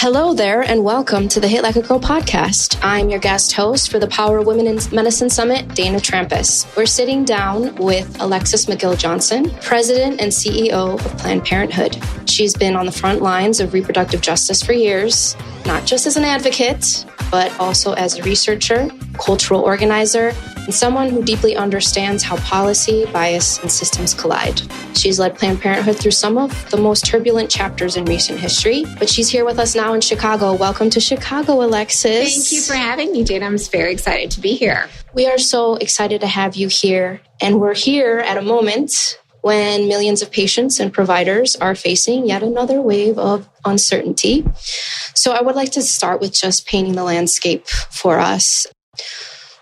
Hello there, and welcome to the Hit Like a Girl podcast. I'm your guest host for the Power of Women in Medicine Summit, Dana Trampas. We're sitting down with Alexis McGill Johnson, President and CEO of Planned Parenthood. She's been on the front lines of reproductive justice for years, not just as an advocate, but also as a researcher, cultural organizer, and someone who deeply understands how policy, bias, and systems collide. She's led Planned Parenthood through some of the most turbulent chapters in recent history, but she's here with us now in Chicago. Welcome to Chicago, Alexis. Thank you for having me, Dana. I'm very excited to be here. We are so excited to have you here, and we're here at a moment when millions of patients and providers are facing yet another wave of uncertainty. So I would like to start with just painting the landscape for us.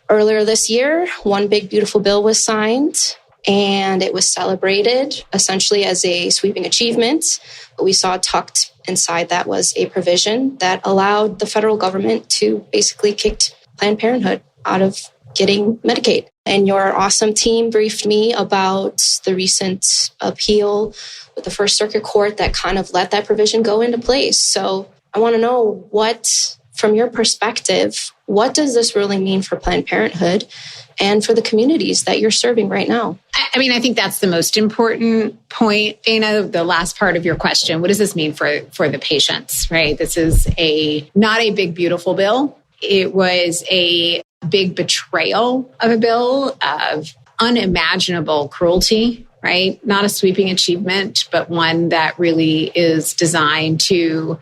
Earlier this year, one big, beautiful bill was signed, and it was celebrated essentially as a sweeping achievement. But we saw tucked inside that was a provision that allowed the federal government to basically kick Planned Parenthood out of getting Medicaid. And your awesome team briefed me about the recent appeal with the First Circuit Court that kind of let that provision go into place. So I want to know from your perspective, what does this really mean for Planned Parenthood and for the communities that you're serving right now? I think that's the most important point, Dana, the last part of your question. What does this mean for the patients, right? This is not a big, beautiful bill. It was a big betrayal of a bill of unimaginable cruelty, right? Not a sweeping achievement, but one that really is designed to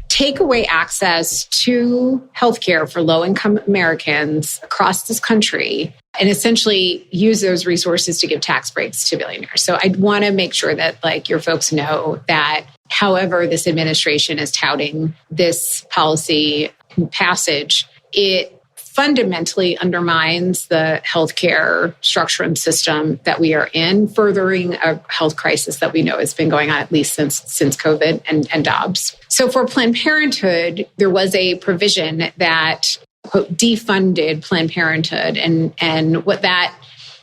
take away access to healthcare for low-income Americans across this country and essentially use those resources to give tax breaks to billionaires. So I want to make sure that your folks know that however this administration is touting this policy passage, it fundamentally undermines the healthcare structure and system that we are in, furthering a health crisis that we know has been going on at least since COVID and Dobbs. So for Planned Parenthood, there was a provision that, quote, defunded Planned Parenthood. And what that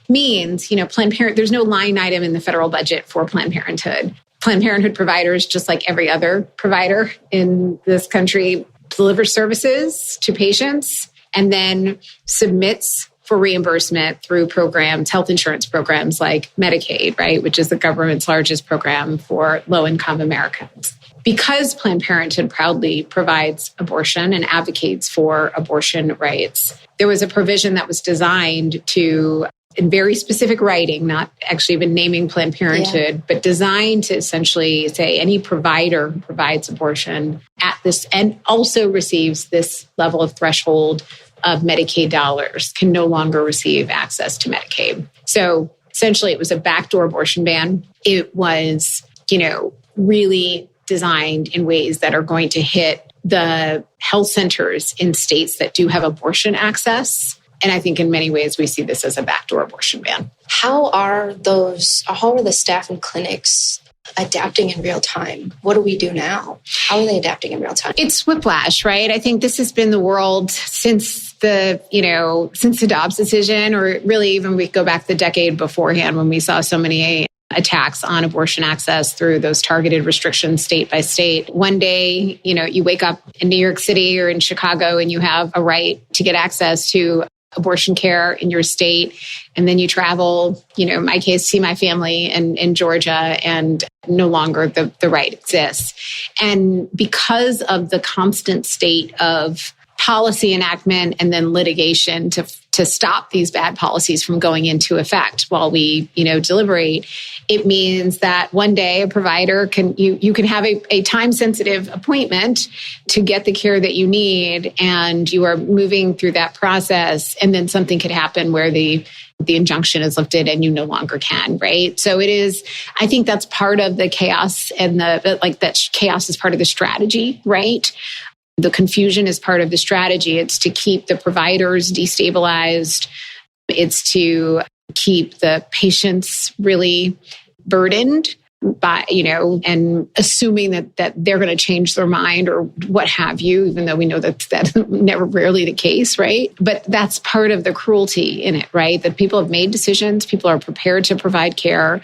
means, Planned Parenthood, there's no line item in the federal budget for Planned Parenthood. Planned Parenthood providers, just like every other provider in this country, deliver services to patients and then submits for reimbursement through programs, health insurance programs like Medicaid, right, which is the government's largest program for low-income Americans. Because Planned Parenthood proudly provides abortion and advocates for abortion rights, there was a provision that was designed to, in very specific writing, not actually even naming Planned Parenthood, but designed to essentially say any provider who provides abortion at this and also receives this level of threshold of Medicaid dollars can no longer receive access to Medicaid. So essentially it was a backdoor abortion ban. It was, really designed in ways that are going to hit the health centers in states that do have abortion access. And I think in many ways we see this as a backdoor abortion ban. How are the staff and clinics adapting in real time? What do we do now? How are they adapting in real time? It's whiplash, right? I think this has been the world since the Dobbs decision, or really even we go back the decade beforehand when we saw so many attacks on abortion access through those targeted restrictions state by state. One day, you wake up in New York City or in Chicago and you have a right to get access to abortion care in your state. And then you travel, in my case, see my family in Georgia, and no longer the right exists. And because of the constant state of policy enactment and then litigation to stop these bad policies from going into effect while we, deliberate, it means that one day a provider can have a time-sensitive appointment to get the care that you need, and you are moving through that process, and then something could happen where the injunction is lifted and you no longer can, right? So it is, I think that's part of the chaos, and that chaos is part of the strategy, right? The confusion is part of the strategy. It's to keep the providers destabilized. It's to keep the patients really burdened by, and assuming that they're going to change their mind or what have you, even though we know that's never rarely the case, right? But that's part of the cruelty in it, right? That people have made decisions, people are prepared to provide care,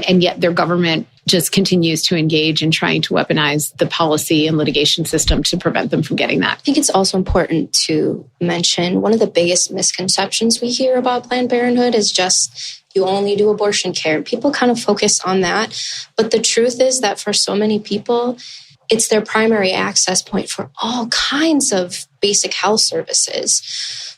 And yet their government just continues to engage in trying to weaponize the policy and litigation system to prevent them from getting that. I think it's also important to mention one of the biggest misconceptions we hear about Planned Parenthood is just you only do abortion care. People kind of focus on that. But the truth is that for so many people, it's their primary access point for all kinds of basic health services.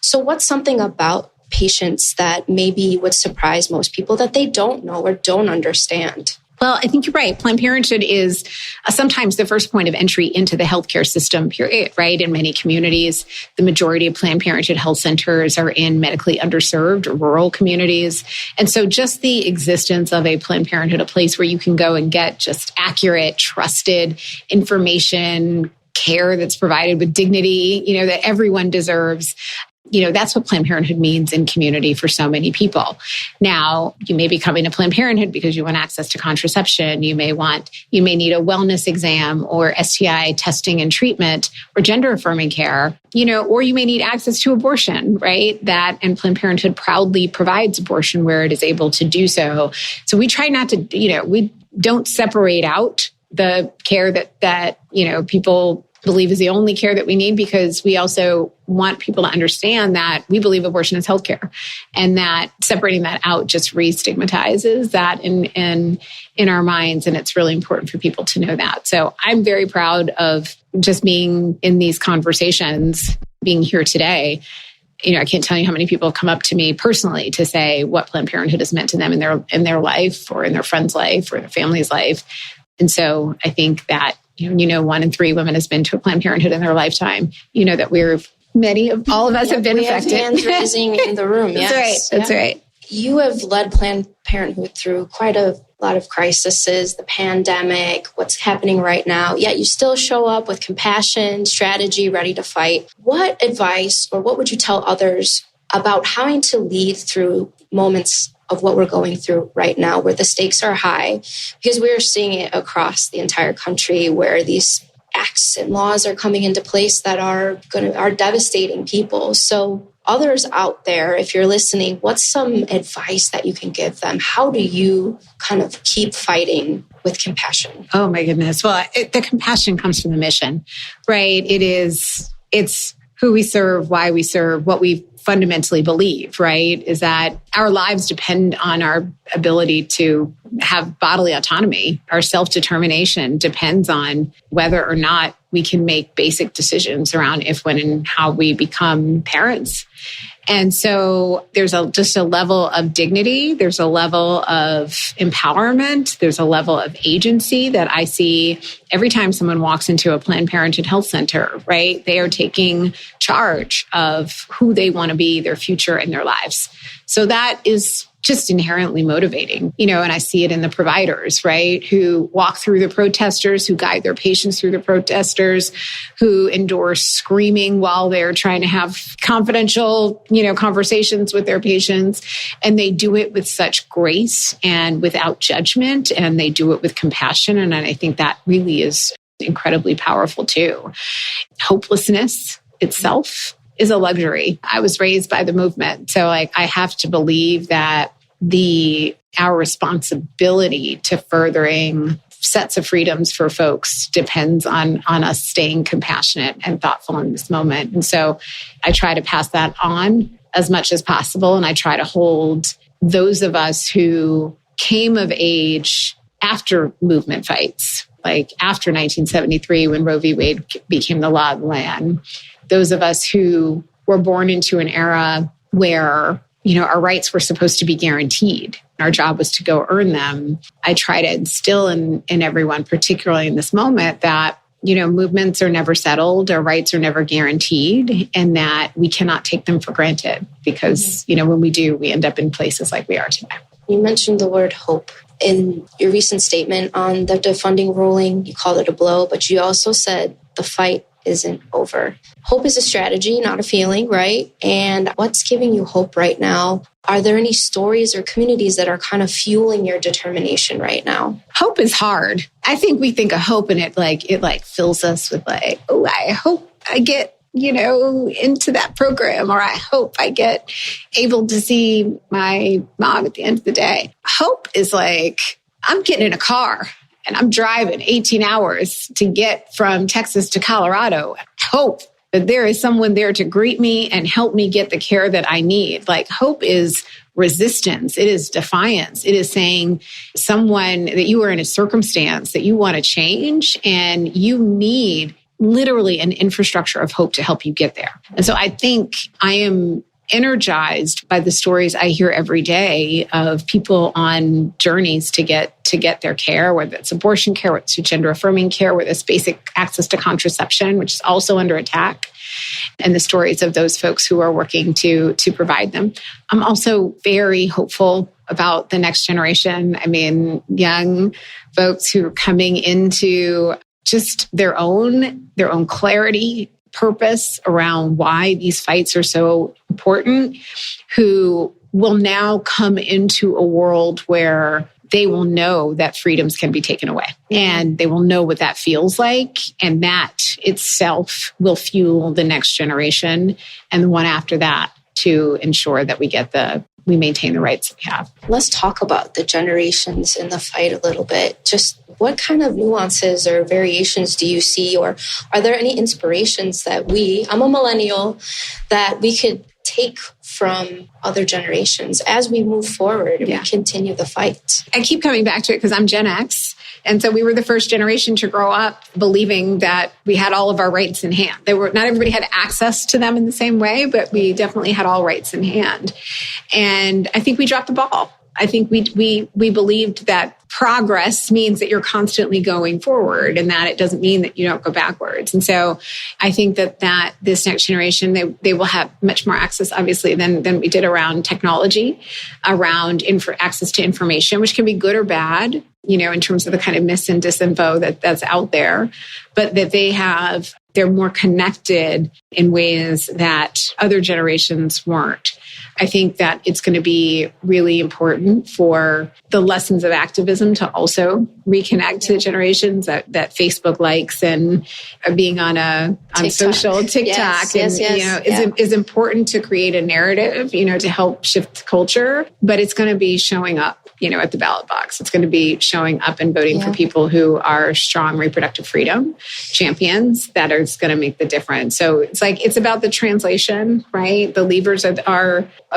So what's something about patients that maybe would surprise most people that they don't know or don't understand? Well, I think you're right. Planned Parenthood is sometimes the first point of entry into the healthcare system, period, right? In many communities, the majority of Planned Parenthood health centers are in medically underserved or rural communities. And so just the existence of a Planned Parenthood, a place where you can go and get just accurate, trusted information, care that's provided with dignity, that everyone deserves. That's what Planned Parenthood means in community for so many people. Now, you may be coming to Planned Parenthood because you want access to contraception. You may need a wellness exam or STI testing and treatment or gender affirming care, or you may need access to abortion, right? And Planned Parenthood proudly provides abortion where it is able to do so. So we try not to, we don't separate out the care that people believe is the only care that we need, because we also want people to understand that we believe abortion is healthcare, and that separating that out just re-stigmatizes that in our minds. And it's really important for people to know that. So I'm very proud of just being in these conversations, being here today. I can't tell you how many people have come up to me personally to say what Planned Parenthood has meant to them in their life or in their friend's life or their family's life. And so I think that 1 in 3 women has been to a Planned Parenthood in their lifetime. That all of us have been affected. We have hands raising in the room. Yes. That's right. You have led Planned Parenthood through quite a lot of crises, the pandemic, what's happening right now. Yet you still show up with compassion, strategy, ready to fight. What advice or what would you tell others about how to lead through moments of what we're going through right now, where the stakes are high, because we're seeing it across the entire country, where these acts and laws are coming into place that are devastating people. So others out there, if you're listening, what's some advice that you can give them? How do you kind of keep fighting with compassion? Oh my goodness. Well, the compassion comes from the mission, right? It's who we serve, why we serve, what we fundamentally believe, right? Is that our lives depend on our ability to have bodily autonomy. Our self-determination depends on whether or not we can make basic decisions around if, when, and how we become parents. And so there's just a level of dignity. There's a level of empowerment. There's a level of agency that I see every time someone walks into a Planned Parenthood health center, right? They are taking charge of who they want to be, their future, and their lives. So that is just inherently motivating, and I see it in the providers, right? Who walk through the protesters, who guide their patients through the protesters, who endure screaming while they're trying to have confidential, conversations with their patients. And they do it with such grace and without judgment, and they do it with compassion. And I think that really is incredibly powerful too. Hopelessness itself is a luxury. I was raised by the movement. So I have to believe that our responsibility to furthering sets of freedoms for folks depends on us staying compassionate and thoughtful in this moment. And so I try to pass that on as much as possible. And I try to hold those of us who came of age after movement fights, like after 1973, when Roe v. Wade became the law of the land. Those of us who were born into an era where, our rights were supposed to be guaranteed. Our job was to go earn them. I try to instill in everyone, particularly in this moment, that, movements are never settled, our rights are never guaranteed, and that we cannot take them for granted because, when we do, we end up in places like we are today. You mentioned the word hope. In your recent statement on the defunding ruling, you called it a blow, but you also said the fight isn't over. Hope is a strategy, not a feeling, right? And what's giving you hope right now? Are there any stories or communities that are kind of fueling your determination right now? Hope is hard. I think we think of hope and it fills us with oh, I hope I get, into that program, or I hope I get able to see my mom at the end of the day. Hope is I'm getting in a car and I'm driving 18 hours to get from Texas to Colorado. Hope that there is someone there to greet me and help me get the care that I need. Like, hope is resistance. It is defiance. It is saying someone that you are in a circumstance that you want to change and you need literally an infrastructure of hope to help you get there. And so I think I am energized by the stories I hear every day of people on journeys to get their care, whether it's abortion care, whether it's gender affirming care, whether it's basic access to contraception, which is also under attack, and the stories of those folks who are working to provide them. I'm also very hopeful about the next generation. I mean, young folks who are coming into just their own clarity, purpose around why these fights are so important, who will now come into a world where they will know that freedoms can be taken away and they will know what that feels like. And that itself will fuel the next generation and the one after that to ensure that we maintain the rights that we have. Let's talk about the generations in the fight a little bit. Just what kind of nuances or variations do you see? Or are there any inspirations that I'm a millennial, that we could take from other generations as we move forward and we continue the fight? I keep coming back to it because I'm Gen X. And so we were the first generation to grow up believing that we had all of our rights in hand. Not everybody had access to them in the same way, but we definitely had all rights in hand. And I think we dropped the ball. I think we believed that progress means that you're constantly going forward and that it doesn't mean that you don't go backwards. And so I think that this next generation, they will have much more access, obviously, than we did around technology, around access to information, which can be good or bad, in terms of the kind of mis and disinfo that's out there, but that they're more connected in ways that other generations weren't. I think that it's going to be really important for the lessons of activism to also reconnect to the generations that Facebook likes and being on social TikTok is important to create a narrative, to help shift culture, but it's going to be showing up, at the ballot box. It's going to be showing up and voting for people who are strong reproductive freedom champions that are going to make the difference. So it's about the translation, right? The levers of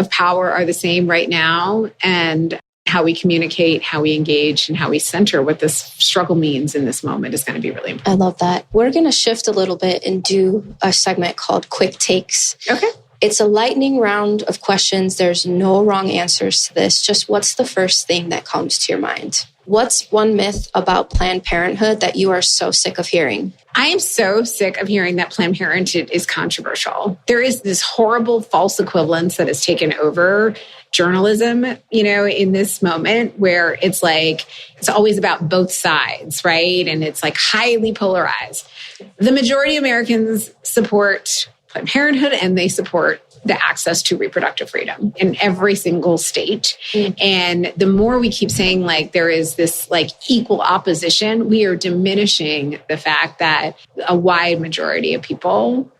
power are the same right now, and how we communicate, how we engage, and how we center what this struggle means in this moment is going to be really important. I love that. We're going to shift a little bit and do a segment called Quick Takes. Okay. It's a lightning round of questions. There's no wrong answers to this. Just what's the first thing that comes to your mind? What's one myth about Planned Parenthood that you are so sick of hearing? I am so sick of hearing that Planned Parenthood is controversial. There is this horrible false equivalence that has taken over journalism, in this moment where it's always about both sides, right? And it's highly polarized. The majority of Americans support Planned Parenthood and they support the access to reproductive freedom in every single state. And the more we keep saying there is this equal opposition, we are diminishing the fact that a wide majority of people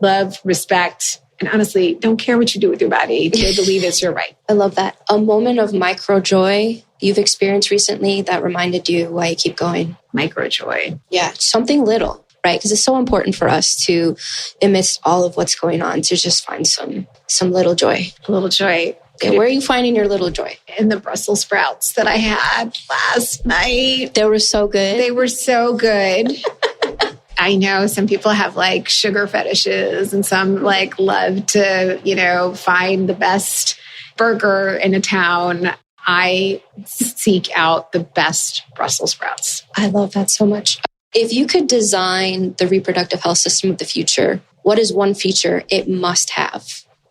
love, respect, and honestly don't care what you do with your body. They believe it's your right. I love that. A moment of micro joy you've experienced recently that reminded you why you keep going? Micro joy. Yeah, something little. Right? Because it's so important for us to, amidst all of what's going on, to just find some little joy. A little joy. Okay, where are you finding your little joy? In the Brussels sprouts that I had last night. They were so good. They were so good. I know some people have sugar fetishes and some love to, find the best burger in a town. I seek out the best Brussels sprouts. I love that so much. If you could design the reproductive health system of the future, what is one feature it must have?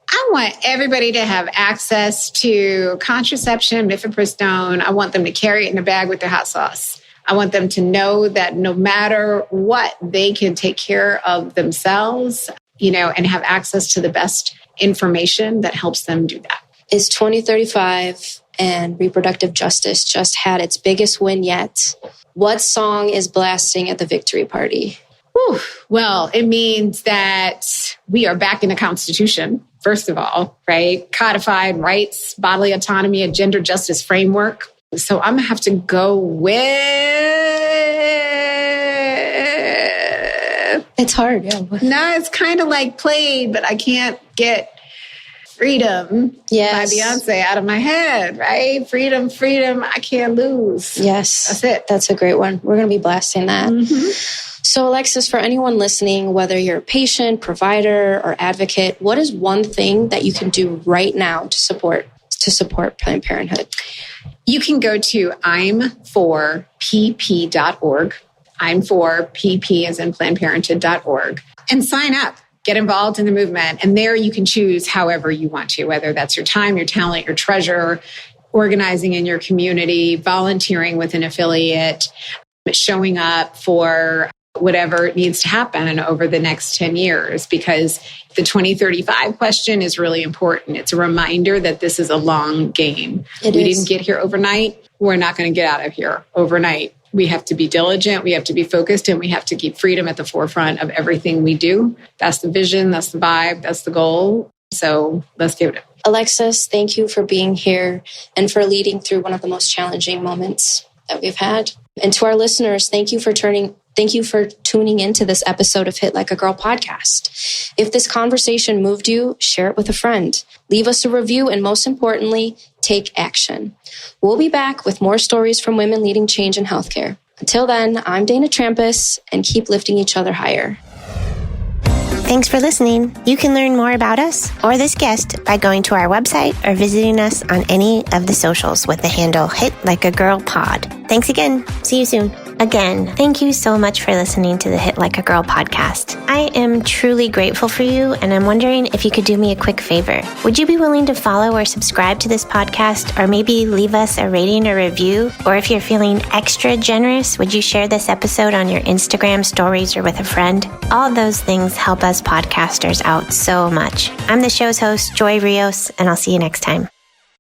I want everybody to have access to contraception, mifepristone. I want them to carry it in a bag with their hot sauce. I want them to know that no matter what, they can take care of themselves, and have access to the best information that helps them do that. It's 2035 and reproductive justice just had its biggest win yet. What song is blasting at the victory party? Whew. Well, it means that we are back in the Constitution, first of all, right? Codified rights, bodily autonomy, a gender justice framework. So I'm going to have to go with... It's hard, yeah. No, it's kind of like Played, but I can't get Freedom by Beyonce out of my head, right? Freedom, I can't lose. Yes. That's it. That's a great one. We're going to be blasting that. So, Alexis, for anyone listening, whether you're a patient, provider, or advocate, what is one thing that you can do right now to support Planned Parenthood? You can go to imforpp.org. I'm for PP as in PlannedParenthood.org, and sign up. Get involved in the movement. And there you can choose however you want to, whether that's your time, your talent, your treasure, organizing in your community, volunteering with an affiliate, showing up for whatever needs to happen over the next 10 years, because the 2035 question is really important. It's a reminder that this is a long game. We didn't get here overnight. We're not going to get out of here overnight. We have to be diligent, we have to be focused, and we have to keep freedom at the forefront of everything we do. That's the vision, that's the vibe, that's the goal. So let's give it up. Alexis, thank you for being here and for leading through one of the most challenging moments that we've had. And to our listeners, thank you for tuning into this episode of Hit Like a Girl podcast. If this conversation moved you, share it with a friend. Leave us a review, and most importantly, take action. We'll be back with more stories from women leading change in healthcare. Until then, I'm Dana Trampas, and keep lifting each other higher. Thanks for listening. You can learn more about us or this guest by going to our website or visiting us on any of the socials with the handle Hit Like a Girl Pod. Thanks again. See you soon. Again, thank you so much for listening to the Hit Like a Girl podcast. I am truly grateful for you, and I'm wondering if you could do me a quick favor. Would you be willing to follow or subscribe to this podcast, or maybe leave us a rating or review? Or if you're feeling extra generous, would you share this episode on your Instagram stories or with a friend? All those things help us podcasters out so much. I'm the show's host, Joy Rios, and I'll see you next time.